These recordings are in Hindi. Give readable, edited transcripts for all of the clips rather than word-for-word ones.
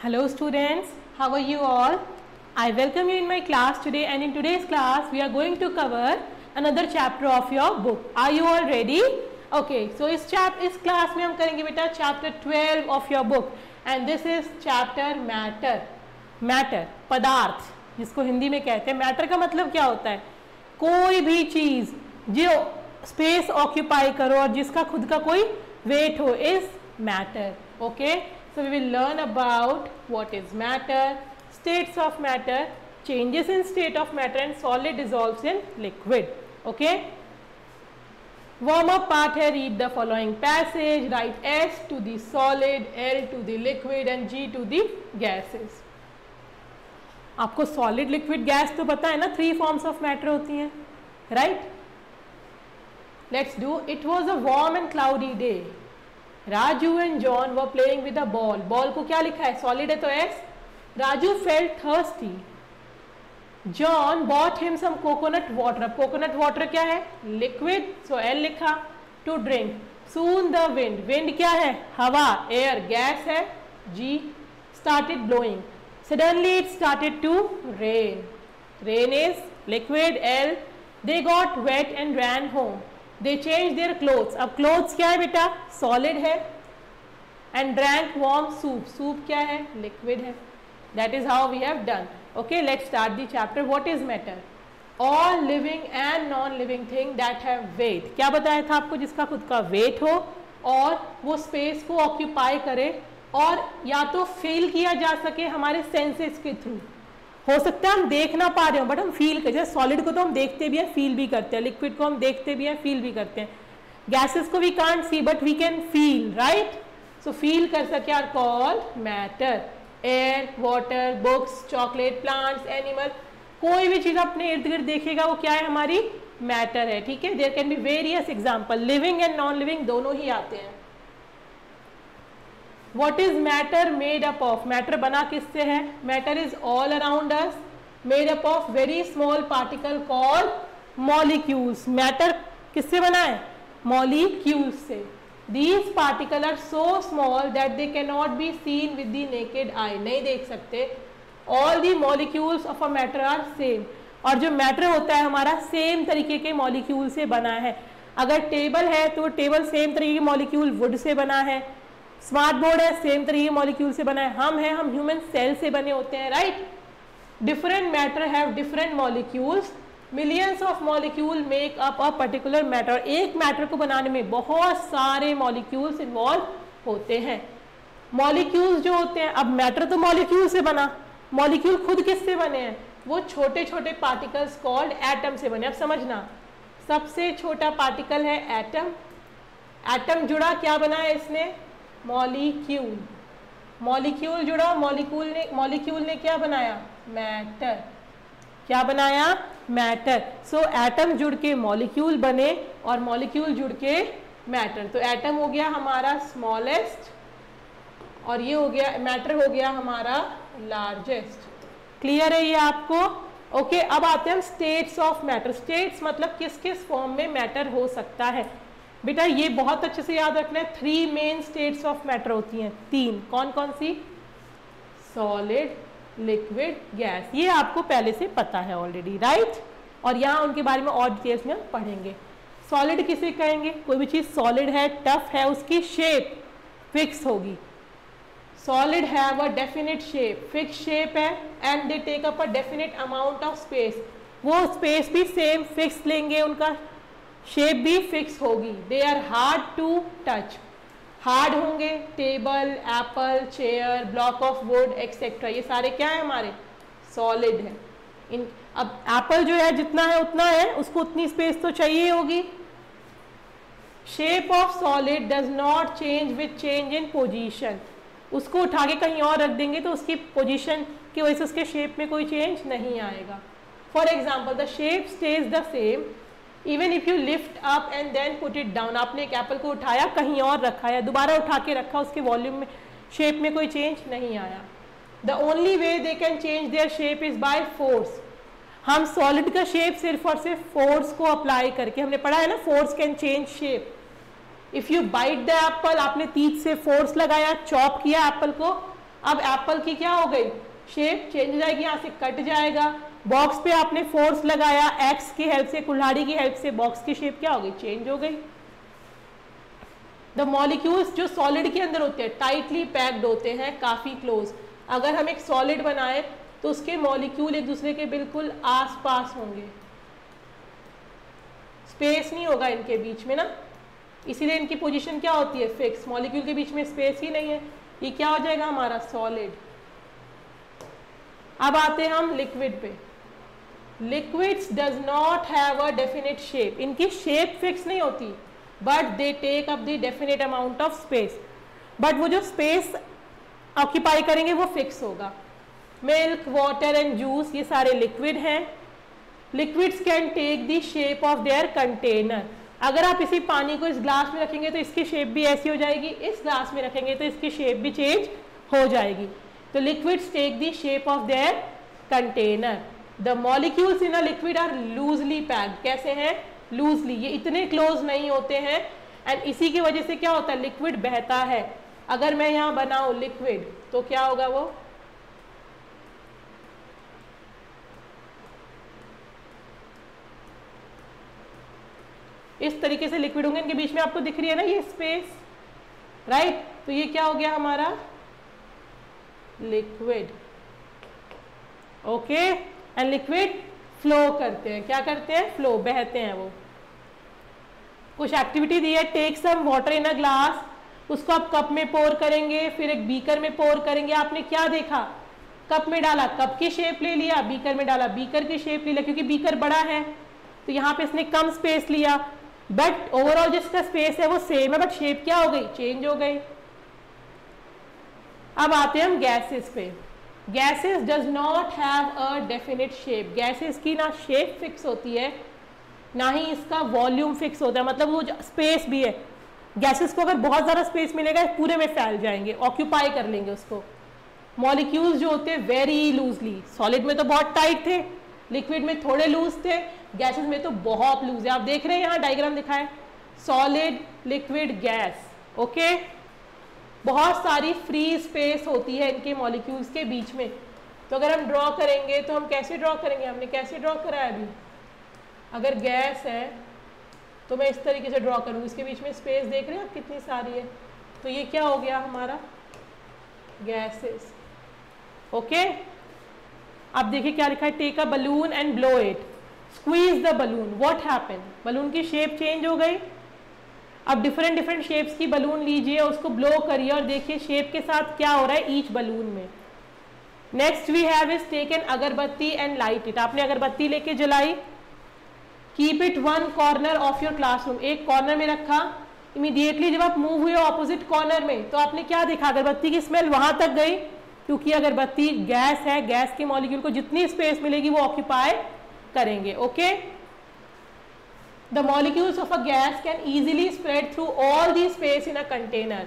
Hello students, how are you all? I welcome you in my class today, and in today's class we are going to cover another chapter of your book. Are you all ready? Okay, so इस class में हम करेंगे बेटा chapter 12 of your book, and this is chapter matter. Matter, पदार्थ, जिसको हिंदी में कहते हैं. मैटर का मतलब क्या होता है? कोई भी चीज़ जो स्पेस ऑक्यूपाई करो और जिसका खुद का कोई वेट हो is matter. Okay, so we will learn about what is matter, states of matter, changes in state of matter, and solid dissolves in liquid. Okay, warm up part है. Read the following passage. Write S to the solid, L to the liquid, and G to the gases. आपको सॉलिड, लिक्विड, गैस तो पता है ना, 3 फॉर्म्स ऑफ मैटर होती हैं, right? Let's do. It was a warm and cloudy day. Raju and John were playing with a ball. Ball को क्या लिखा है? सॉलिड है तो S. Raju felt thirsty. John bought him some coconut water. अब कोकोनट वाटर क्या है? लिक्विड, सो एल लिखा. To drink. Soon the wind. Wind क्या है? हवा. एयर गैस है, जी. Started blowing. Suddenly it started to rain. Rain is liquid, L. They got wet and ran home. They changed their clothes. अब clothes क्या है बेटा? Solid है. And drank warm soup. Soup क्या है? Liquid है. That is how we have done. Okay, let's start the chapter. What is matter? All living and non-living thing that have weight. क्या बताया था आपको? जिसका खुद का weight हो और वो space को occupy करे और या तो फील किया जा सके हमारे सेंसेस के थ्रू. हो सकता है हम देख ना पा रहे हो बट हम फील कर. जैसे सॉलिड को तो हम देखते भी हैं, फील भी करते हैं. लिक्विड को हम देखते भी हैं, फील भी करते हैं. गैसेस को we can't see but we can feel, right? So feel कर सके are called matter. Air, water, books, chocolate, plants, animal, कोई भी चीज अपने इर्द गिर्द देखेगा वो क्या है? हमारी मैटर है. ठीक है, there can be various example. Living and non living दोनों ही आते हैं. What is matter made up of? Matter बना किससे है? Matter is all around us, made up of very small particle called molecules. Matter किससे बना है? Molecules से. These particles are so small that they cannot be seen with the naked eye. नहीं देख सकते. All the molecules of a matter are same. और जो matter होता है हमारा सेम तरीके के molecule से बना है. अगर टेबल है तो टेबल सेम तरीके के molecule wood से बना है. स्मार्ट बोर्ड है, सेम तरीके मॉलिक्यूल से बना है. हम ह्यूमन सेल से बने होते हैं, right? Different matter have different molecules. Millions of molecule make up a particular matter. एक मैटर को बनाने में बहुत सारे मॉलिक्यूल्स इन्वॉल्व होते हैं. मॉलिक्यूल्स जो होते हैं, अब मैटर तो मॉलिक्यूल से बना, मॉलिक्यूल खुद किससे बने हैं? वो छोटे छोटे पार्टिकल्स कॉल्ड एटम से बने. अब समझना, सबसे छोटा पार्टिकल है एटम. एटम जुड़ा, क्या बना है इसने? मॉलिक्यूल. मॉलिक्यूल जुड़ा, मॉलिक्यूल ने क्या बनाया? मैटर. क्या बनाया? मैटर. सो एटम जुड़ के मॉलिक्यूल बने और मॉलिक्यूल जुड़ के मैटर. तो एटम हो गया हमारा स्मॉलेस्ट और ये हो गया मैटर, हो गया हमारा लार्जेस्ट. क्लियर है ये आपको? ओके, अब आते हैं हम स्टेट्स ऑफ मैटर. स्टेट्स मतलब किस किस फॉर्म में मैटर हो सकता है. बेटा ये बहुत अच्छे से याद रखना है. 3 मेन स्टेट्स ऑफ मैटर होती हैं. 3. कौन कौन सी? Solid, liquid, gas. ये आपको पहले से पता है ऑलरेडी, राइट? और यहाँ उनके बारे में और डिटेल्स में हम पढ़ेंगे. सॉलिड किसे कहेंगे? कोई भी चीज़ सॉलिड है, टफ है, उसकी शेप फिक्स होगी. Solid have a definite shape, fix shape है, and they take up a definite amount of space. वो स्पेस भी सेम फिक्स लेंगे, उनका शेप भी फिक्स होगी. They are hard to touch. Hard होंगे. Table, apple, chair, block of wood etcetera, ये सारे क्या है? हमारे सॉलिड है. अब एप्पल जो है जितना है उतना है, उसको उतनी स्पेस तो चाहिए होगी. Shape of solid does not change with change in position. उसको उठा के कहीं और रख देंगे तो उसकी पोजीशन की वजह से उसके शेप में कोई चेंज नहीं आएगा. For example, the shape stage the same even if you lift up and then put it down. आपने एक एप्पल को उठाया, कहीं और रखा या दोबारा उठा के रखा, उसके वॉल्यूम में, शेप में कोई चेंज नहीं आया. The only way they can change their shape is by force. हम सॉलिड का शेप सिर्फ और सिर्फ फोर्स को अप्लाई करके, हमने पढ़ा है ना, force can change shape. If you bite the apple, आपने तीत से फोर्स लगाया, चॉप किया एप्पल को, अब एप्पल की क्या हो गई, शेप चेंज हो जाएगी, यहाँ से कट जाएगा। बॉक्स पे आपने फोर्स लगाया एक्स की हेल्प से, कुल्हाड़ी की हेल्प से, बॉक्स की शेप क्या हो गई, चेंज हो गई। द मॉलिक्यूल्स जो सॉलिड के अंदर होते हैं टाइटली पैक्ड होते हैं, काफी क्लोज। अगर हम एक सॉलिड बनाए तो उसके मॉलिक्यूल एक दूसरे के बिल्कुल आसपास होंगे, स्पेस नहीं होगा इनके बीच में ना, इसीलिए इनकी पोजीशन क्या होती है, फिक्स। मॉलिक्यूल के बीच में स्पेस ही नहीं है, ये क्या हो जाएगा हमारा सॉलिड। अब आते हैं हम लिक्विड पे। Liquids does not have a definite shape, इनकी शेप फिक्स नहीं होती, but they take up the definite amount of space, but वो जो स्पेस ऑक्यूपाई करेंगे वो फिक्स होगा। मिल्क, वाटर एंड जूस ये सारे लिक्विड हैं। Liquids can take the shape of their container. अगर आप इसी पानी को इस ग्लास में रखेंगे तो इसकी शेप भी ऐसी हो जाएगी, इस ग्लास में रखेंगे तो इसकी शेप भी चेंज हो जाएगी। तो liquids take the shape of their container. The molecules in a liquid are loosely packed, कैसे हैं, लूजली, ये इतने क्लोज नहीं होते हैं, एंड इसी की वजह से क्या होता है, लिक्विड बहता है। अगर मैं यहां बनाऊं लिक्विड तो क्या होगा, वो इस तरीके से लिक्विड होंगे, इनके बीच में आपको दिख रही है ना ये स्पेस, राइट। तो ये क्या हो गया हमारा liquid, okay. And liquid flow करते हैं, क्या करते हैं, फ्लो, बहते हैं वो। कुछ एक्टिविटी दी है, take some water in a glass, उसको आप कप में पोर करेंगे, फिर एक बीकर में पोर करेंगे। आपने क्या देखा, कप में डाला, कप की शेप ले लिया, बीकर में डाला, बीकर की शेप ले लिया, क्योंकि बीकर बड़ा है तो यहाँ पे इसने कम स्पेस लिया, बट ओवरऑल जिसका स्पेस है वो सेम है, बट शेप क्या हो गई, चेंज हो गई। अब आते हैं हम गैसेस पे। Gases does not have a definite shape, gases की ना शेप फिक्स होती है ना ही इसका वॉल्यूम फिक्स होता है, मतलब वो स्पेस भी है। गैसेस को अगर बहुत ज़्यादा स्पेस मिलेगा पूरे में फैल जाएंगे, ऑक्यूपाई कर लेंगे उसको। मॉलिक्यूल्स जो होते हैं वेरी लूजली, सॉलिड में तो बहुत टाइट थे, लिक्विड में थोड़े लूज थे, गैसेस में तो बहुत लूज है। आप देख रहे हैं यहाँ डायग्राम दिखा है, सॉलिड, लिक्विड, गैस, ओके। बहुत सारी फ्री स्पेस होती है इनके मॉलिक्यूल्स के बीच में। तो अगर हम ड्रॉ करेंगे तो हम कैसे ड्रॉ करेंगे, हमने कैसे ड्रॉ करा है अभी, अगर गैस है तो मैं इस तरीके से ड्रॉ करूँगी, इसके बीच में स्पेस देख रहे हैं आप कितनी सारी है, तो ये क्या हो गया हमारा गैसेस, ओके। अब देखिए क्या लिखा है, take a balloon and blow it, squeeze the balloon, what happen, balloon की शेप चेंज हो गई। अब डिफरेंट डिफरेंट शेप्स की बलून लीजिए, उसको ब्लो करिए और देखिए शेप के साथ क्या हो रहा है ईच बलून में। Next we have is taken agarbatti and light it, आपने अगरबत्ती लेके जलाई, keep it one corner of your classroom, एक कॉर्नर में रखा। इमीडिएटली जब आप मूव हुए ऑपोजिट कॉर्नर में तो आपने क्या देखा, अगरबत्ती की स्मेल वहां तक गई, क्योंकि अगरबत्ती गैस है, गैस के मॉलिक्यूल को जितनी स्पेस मिलेगी वो ऑक्यूपाई करेंगे, okay. The molecules of a gas can easily spread through all the space in a container.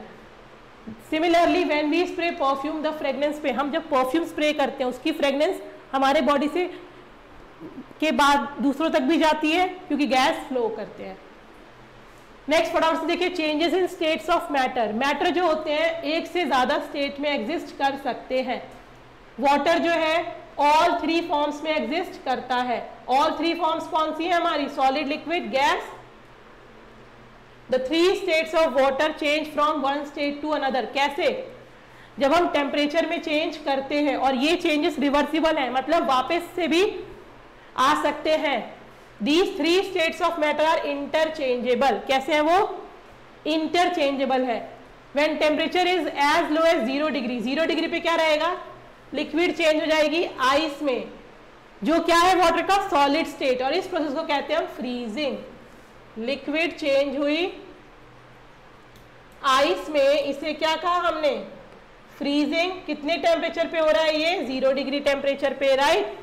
Similarly, when we spray perfume, the fragrance पे, हम जब परफ्यूम स्प्रे करते हैं उसकी फ्रेगनेंस हमारे बॉडी से के बाद दूसरों तक भी जाती है, क्योंकि गैस फ्लो करते हैं। नेक्स्ट फटाफट से देखिए, changes in states of matter. Matter जो होते हैं एक से ज्यादा स्टेट में एग्जिस्ट कर सकते हैं। वाटर जो है ऑल थ्री फॉर्म्स में एग्जिस्ट करता है। ऑल थ्री फॉर्म्स कौन सी है हमारी, solid, liquid, gas. The three states of water change from one state to another, कैसे, जब हम टेम्परेचर में चेंज करते हैं, और ये चेंजेस रिवर्सिबल है, मतलब वापस से भी आ सकते हैं। These three states of matter are interchangeable, कैसे है वो, इंटरचेंजेबल है। When temperature is as low as 0 degree, 0 degree पे क्या रहेगा, लिक्विड चेंज हो जाएगी आइस में, जो क्या है वाटर का सॉलिड स्टेट, और इस प्रोसेस को कहते हैं हम फ्रीजिंग। लिक्विड चेंज हुई आइस में, इसे क्या कहा हमने, फ्रीजिंग। कितने टेम्परेचर पे हो रहा है ये, 0 डिग्री टेम्परेचर पे, राइट।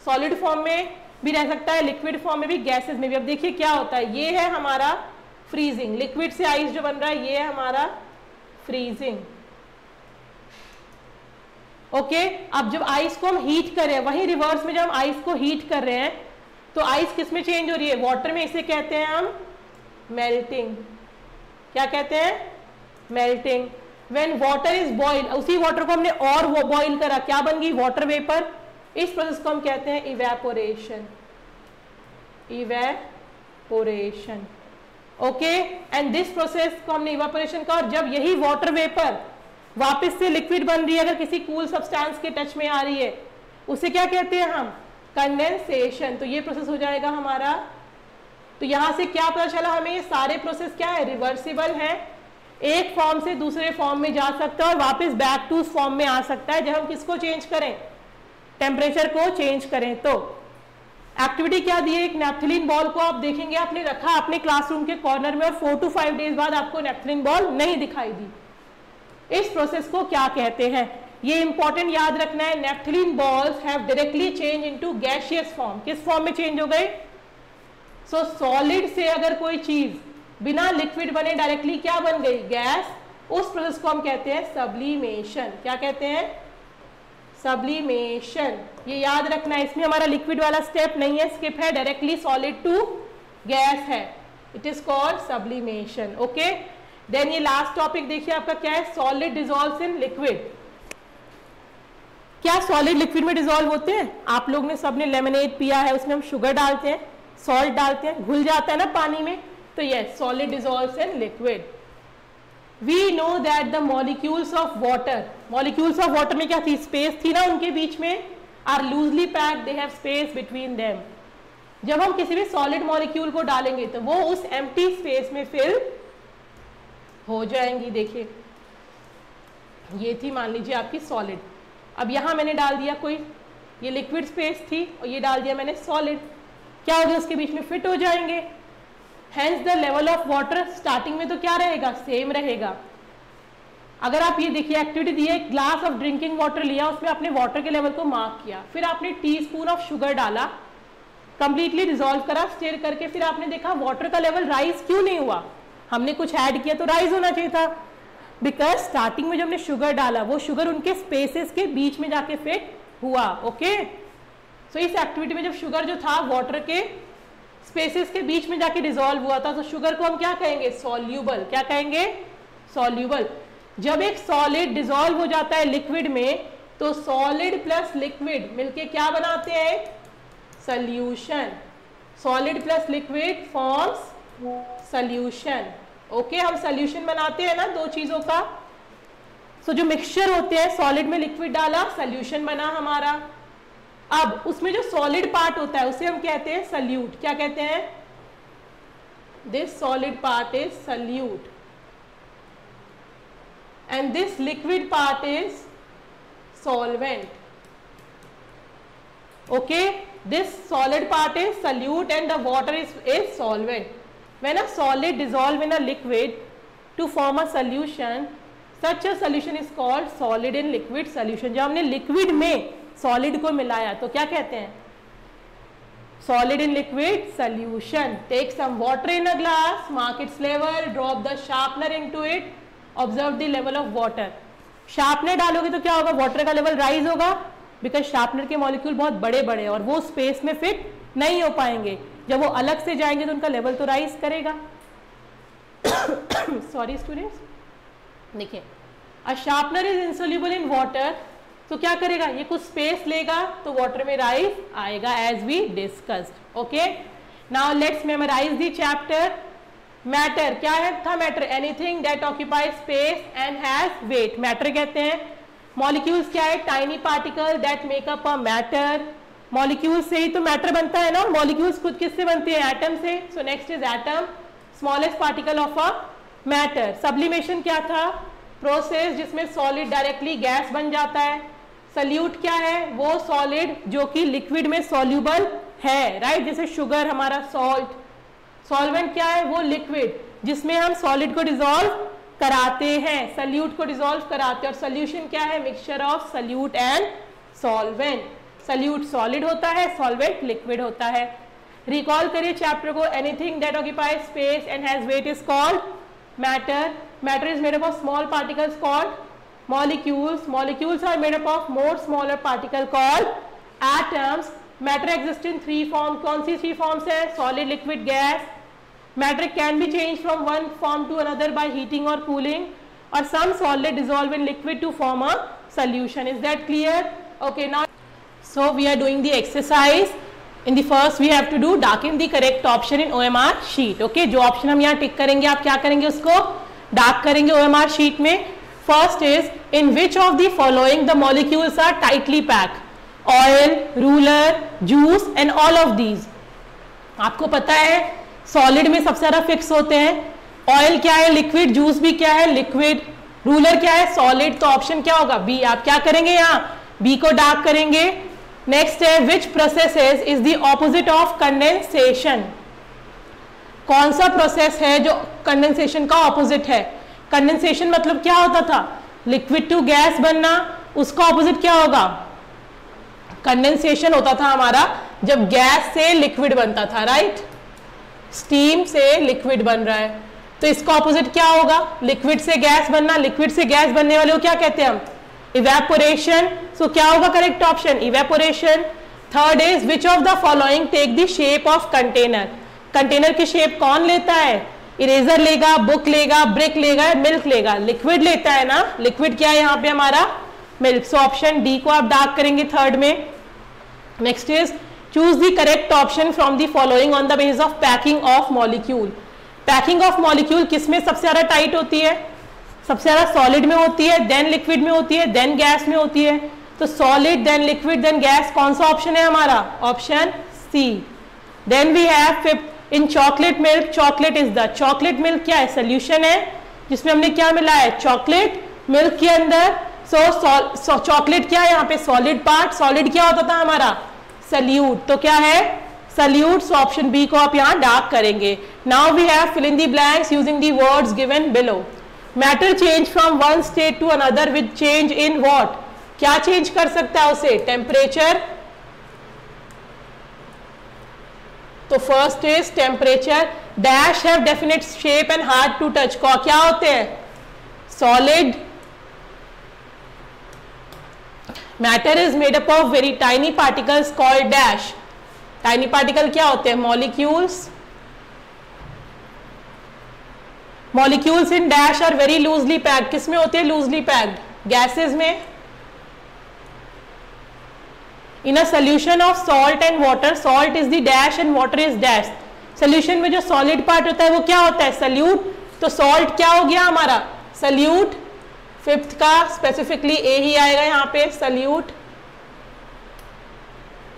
सॉलिड फॉर्म में भी रह सकता है, लिक्विड फॉर्म में भी, गैसेस में भी। अब देखिए क्या होता है, ये है हमारा फ्रीजिंग, लिक्विड से आइस जो बन रहा है ये है हमारा फ्रीजिंग, ओके। अब जब आइस को हम हीट कर रहे हैं, वही रिवर्स में जब हम आइस को हीट कर रहे हैं तो आइस किस में चेंज हो रही है, वाटर में। इसे कहते हैं हम मेल्टिंग, क्या कहते हैं, melting. When water is boil, उसी वाटर को हमने और वो बॉइल करा, क्या बन गई? Water vapour. इस प्रोसेस को हम कहते हैं evaporation, evaporation. Okay, and this process को हमने इवेपोरेशन का, और जब यही वाटर वेपर वापस से लिक्विड बन रही है, अगर किसी कूल सब्सटेंस के टच में आ रही है, उसे क्या कहते हैं हम? कंडेंसेशन। तो ये प्रोसेस हो जाएगा हमारा। तो यहां से क्या पता चला हमें? ये सारे प्रोसेस क्या है? रिवर्सिबल है, एक फॉर्म से दूसरे फॉर्म में जा सकता है और वापस बैक टू उस फॉर्म में आ सकता है जब हम किसको चेंज करें? टेम्परेचर को चेंज करें। तो एक्टिविटी क्या दी है? एक नेफ्थलीन बॉल को आप देखेंगे, आपने रखा अपने क्लासरूम के कॉर्नर में और 4 to 5 डेज बाद आपको नेफ्थलीन बॉल नहीं दिखाई दी। इस प्रोसेस को क्या कहते हैं? ये इंपॉर्टेंट याद रखना है। Naphthalene balls have directly change into gaseous form. किस फॉर्म में चेंज हो गए? सो सॉलिड से अगर कोई चीज बिना लिक्विड बने डायरेक्टली क्या बन गई? गैस। उस प्रोसेस को हम कहते हैं सब्लिमेशन। क्या कहते हैं? सब्लिमेशन। ये याद रखना है, इसमें हमारा लिक्विड वाला स्टेप नहीं है, स्किप है, डायरेक्टली सॉलिड टू गैस है। It is called sublimation. Okay, then ये लास्ट टॉपिक देखिए आपका क्या है? Solid dissolves in liquid. क्या सॉलिड लिक्विड में डिसॉल्व होते हैं? आप लोग ने सबने लेमनेड पिया है, उसमें हम शुगर डालते हैं, सॉल्ट डालते हैं, घुल जाता है ना पानी में। तो yes, solid dissolves in liquid. We know that the molecules of water, molecules of water में क्या थी? स्पेस थी ना उनके बीच में, are loosely packed, they have space between them. जब हम किसी भी सॉलिड मॉलिक्यूल को डालेंगे तो वो उस एम्प्टी स्पेस में फिल हो जाएंगी। देखिए ये थी मान लीजिए आपकी सॉलिड, अब यहां मैंने डाल दिया कोई, ये लिक्विड स्पेस थी और ये डाल दिया मैंने सॉलिड, क्या हो गया? उसके बीच में फिट हो जाएंगे। Hence the level of water starting में तो क्या रहेगा? सेम रहेगा। अगर आप ये देखिए एक्टिविटी दी है, ग्लास ऑफ ड्रिंकिंग वाटर लिया, उसमें आपने वाटर के लेवल को मार्क किया, फिर आपने टीस्पून ऑफ शुगर डाला, कंप्लीटली डिसॉल्व करा स्टिर करके, फिर आपने देखा वाटर का लेवल राइज क्यों नहीं हुआ? हमने कुछ ऐड किया तो राइज होना चाहिए था, बिकॉज स्टार्टिंग में जब हमने शुगर डाला वो शुगर उनके स्पेसेस के बीच में जाके फिट हुआ। ओके, सो इस एक्टिविटी में जब शुगर जो था वाटर के स्पेसेस के बीच में जाके डिसॉल्व हुआ था, तो शुगर को हम क्या कहेंगे? सॉल्यूबल। क्या कहेंगे? सॉल्यूबल। जब एक सॉलिड डिसॉल्व हो जाता है लिक्विड में, तो सॉलिड प्लस लिक्विड मिलके क्या बनाते हैं? Solution. Solid plus liquid forms solution. Okay, हम सॉल्यूशन बनाते हैं ना दो चीजों का। सो जो मिक्सचर होते हैं, सॉलिड में लिक्विड डाला, सॉल्यूशन बना हमारा। अब उसमें जो सॉलिड पार्ट होता है उसे हम कहते हैं सल्यूट। क्या कहते हैं? This solid part is solute and this liquid part is solvent. Okay, this solid part is solute and the water is solvent. When a solid dissolve in a liquid to form a solution, such a solution is called solid in liquid solution. जब हमने लिक्विड में सॉलिड को मिलाया तो क्या कहते हैं? Solid in liquid solution. Take some water in a glass, mark its level, drop the sharpener into it, observe the level of water. Sharpener डालोगे तो क्या होगा? वाटर का लेवल राइज होगा, बिकॉज शार्पनर के मॉलिक्यूल बहुत बड़े बड़े और वो स्पेस में फिट नहीं हो पाएंगे. जब वो अलग से जाएंगे तो उनका लेवल तो राइज करेगा. सॉरी स्टूडेंट्स, देखिए, a sharpener is insoluble in water, तो क्या करेगा? ये कुछ स्पेस लेगा तो वाटर में राइज आएगा, as we discussed. Okay, now let's memorise the chapter. Matter क्या है? था matter anything that occupy space and has weight. Matter कहते हैं. मॉलिक्यूल्स क्या है? Tiny particle that make up a matter. Molecules से ही तो मैटर बनता है ना. मॉलिक्यूल्स खुद किससे बनते हैं? एटम से. So next is atom, smallest particle of a matter. Sublimation क्या था? प्रोसेस जिसमें सॉलिड डायरेक्टली गैस बन जाता है. सल्यूट क्या है? वो सॉलिड जो कि लिक्विड में सॉल्यूबल है, राइट, जैसे शुगर हमारा सॉल्ट. सॉल्वेंट क्या है? वो लिक्विड जिसमें हम सॉलिड को डिसॉल्व कराते हैं, सल्यूट को डिसॉल्व कराते हैं. और सोल्यूशन क्या है? Mixture of solute and solvent. Solute solid होता है, सॉल्वेंट लिक्विड होता है. रिकॉल करिए चैप्टर को. Anything that occupies space and has weight is called matter. Matter is made up of small particles called molecules. Molecules are made up of more smaller particle called atoms. Matter exists in three forms. कौन सी three forms है? Solid, liquid, gas. Matter can be changed from one form to another by heating or cooling. or some solid dissolve in liquid to form a solution. Is that clear? Okay, now so we are doing the exercise. In the first we have to do darken the correct option in OMR sheet. Okay, जो option हम यहाँ टिक करेंगे आप क्या करेंगे उसको डार्क करेंगे OMR sheet में. First is in which of the following the molecules are tightly packed? Oil, ruler, juice and all of these. आपको पता है सॉलिड में सबसे ज़्यादा फिक्स होते हैं. ऑयल क्या है? लिक्विड. जूस भी क्या है? लिक्विड. रूलर क्या है? सॉलिड. तो ऑप्शन क्या होगा? बी. आप क्या करेंगे यहाँ बी को डार्क करेंगे. नेक्स्ट है which process is the opposite of condensation. कौन सा प्रोसेस है जो कंडेंसेशन का ऑपोजिट है? कंडेंसेशन मतलब क्या होता था? लिक्विड टू गैस बनना. उसका ऑपोजिट क्या होगा? कंडेंसेशन होता था हमारा जब गैस से लिक्विड बनता था, राइट. स्टीम से लिक्विड बन रहा है तो इसका ऑपोजिट क्या होगा? लिक्विड से गैस बनना. लिक्विड से गैस बनने वाले को क्या कहते हैं हम? इवेपोरेशन. सो क्या होगा correct option? Evaporation. Third is which of the following take the shape of container. Container की शेप कौन लेता है? इरेजर लेगा, बुक लेगा, ब्रिक लेगा, मिल्क लेगा? लिक्विड लेता है ना. लिक्विड क्या है यहाँ पे हमारा? मिल्क. सो ऑप्शन डी को आप डार्क करेंगे थर्ड में. Next is choose the correct option from the following on the basis of packing of molecule. Packing of molecule किसमें सबसे ज्यादा टाइट होती है? सबसे ज्यादा सॉलिड में होती है, देन लिक्विड में होती है, देन गैस में होती है. तो solid then liquid then gas कौन सा ऑप्शन है हमारा? Option C. Then we have fifth in chocolate milk. Chocolate is the chocolate milk क्या है? सोल्यूशन है जिसमें हमने क्या मिला है? चॉकलेट मिल्क के अंदर. सो चॉकलेट क्या है यहाँ पे? Solid part. सॉलिड क्या होता था हमारा? सल्यूट. तो क्या है? सल्यूट. सो ऑप्शन बी को आप यहाँ डार्क करेंगे. Now we have fill in the blanks using the words given below. Matter change from one state to another with change in what. क्या चेंज कर सकता है उसे? टेम्परेचर. तो first is temperature. Dash have definite shape and hard to touch. क्या होते हैं? Solid. Matter is made up of very tiny particles called dash. Tiny particle क्या होते हैं? Molecules. Molecules in dash are very loosely packed. किसमें होते हैं लूजली पैक्ड? गैसेस में. In a solution of salt and water. Salt is the dash and water is dash. Solution में जो सॉलिड पार्ट होता है वो क्या होता है? सल्यूट. तो सॉल्ट क्या हो गया हमारा? सल्यूट. फिफ्थ का स्पेसिफिकली ए ही आएगा यहाँ पे, सल्यूट.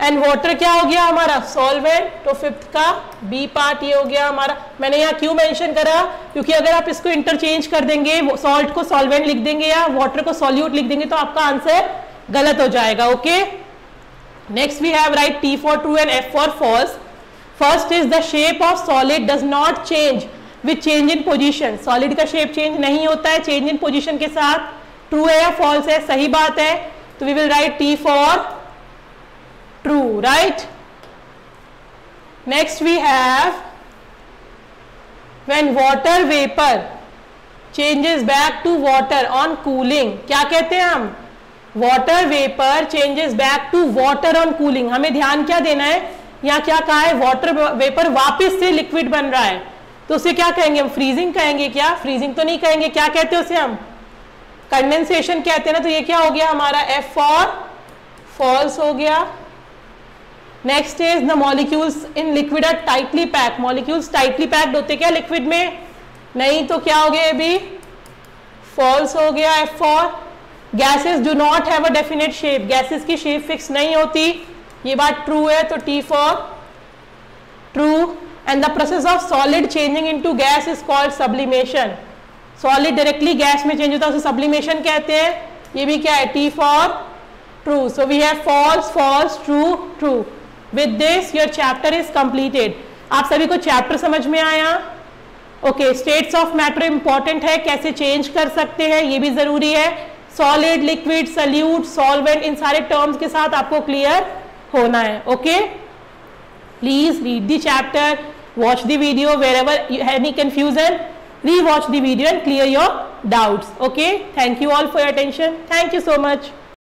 एंड वाटर क्या हो गया हमारा? सॉल्वेंट. तो फिफ्थ का बी पार्ट ये हो गया हमारा. मैंने यहाँ क्यों मेंशन करा? क्योंकि अगर आप इसको इंटरचेंज कर देंगे, सॉल्ट को सॉल्वेंट लिख देंगे या वाटर को सॉल्यूट लिख देंगे तो आपका आंसर गलत हो जाएगा. Okay. Next we have write T for true and F for false. First is the shape of solid does not change with change in position. Solid का शेप चेंज नहीं होता है चेंज इन पोजीशन के साथ. ट्रू है या फॉल्स है? सही बात है. तो we will write T for true, right. Next we have when water vapour changes back to water on cooling. क्या कहते हैं हम? Water vapour changes back to water on cooling. हमें ध्यान क्या देना है? यहाँ क्या कहा है? वाटर वेपर वापस से लिक्विड बन रहा है तो उसे क्या कहेंगे हम? फ्रीजिंग कहेंगे क्या? फ्रीजिंग तो नहीं कहेंगे. क्या कहते हैं उसे हम? कंडेंसेशन कहते हैं ना. तो ये क्या हो गया हमारा? एफ फॉर फॉल्स हो गया. Next is the molecules in liquid are tightly packed. Molecules tightly packed होते क्या लिक्विड में? नहीं. तो क्या हो गया? अभी फॉल्स हो गया. F for gases do not have a definite shape. Gases की शेप फिक्स नहीं होती. ये बात ट्रू है तो T for true. And the process of solid changing into gas is called sublimation. Solid directly gas में चेंज होता है उसे सब्लिमेशन कहते हैं. ये भी क्या है? T for true. So we have false false true true. With this your chapter is completed. आप सभी को चैप्टर समझ में आया? Okay. States of matter important है, कैसे चेंज कर सकते हैं ये भी जरूरी है. सॉलिड, लिक्विड, सल्यूट, सॉल्वेंट, इन सारे टर्म्स के साथ आपको क्लियर होना है. Okay. Please read the chapter, watch the video. Wherever you have any confusion, re-watch the video and clear your doubts. Okay. Thank you all for your attention. Thank you so much.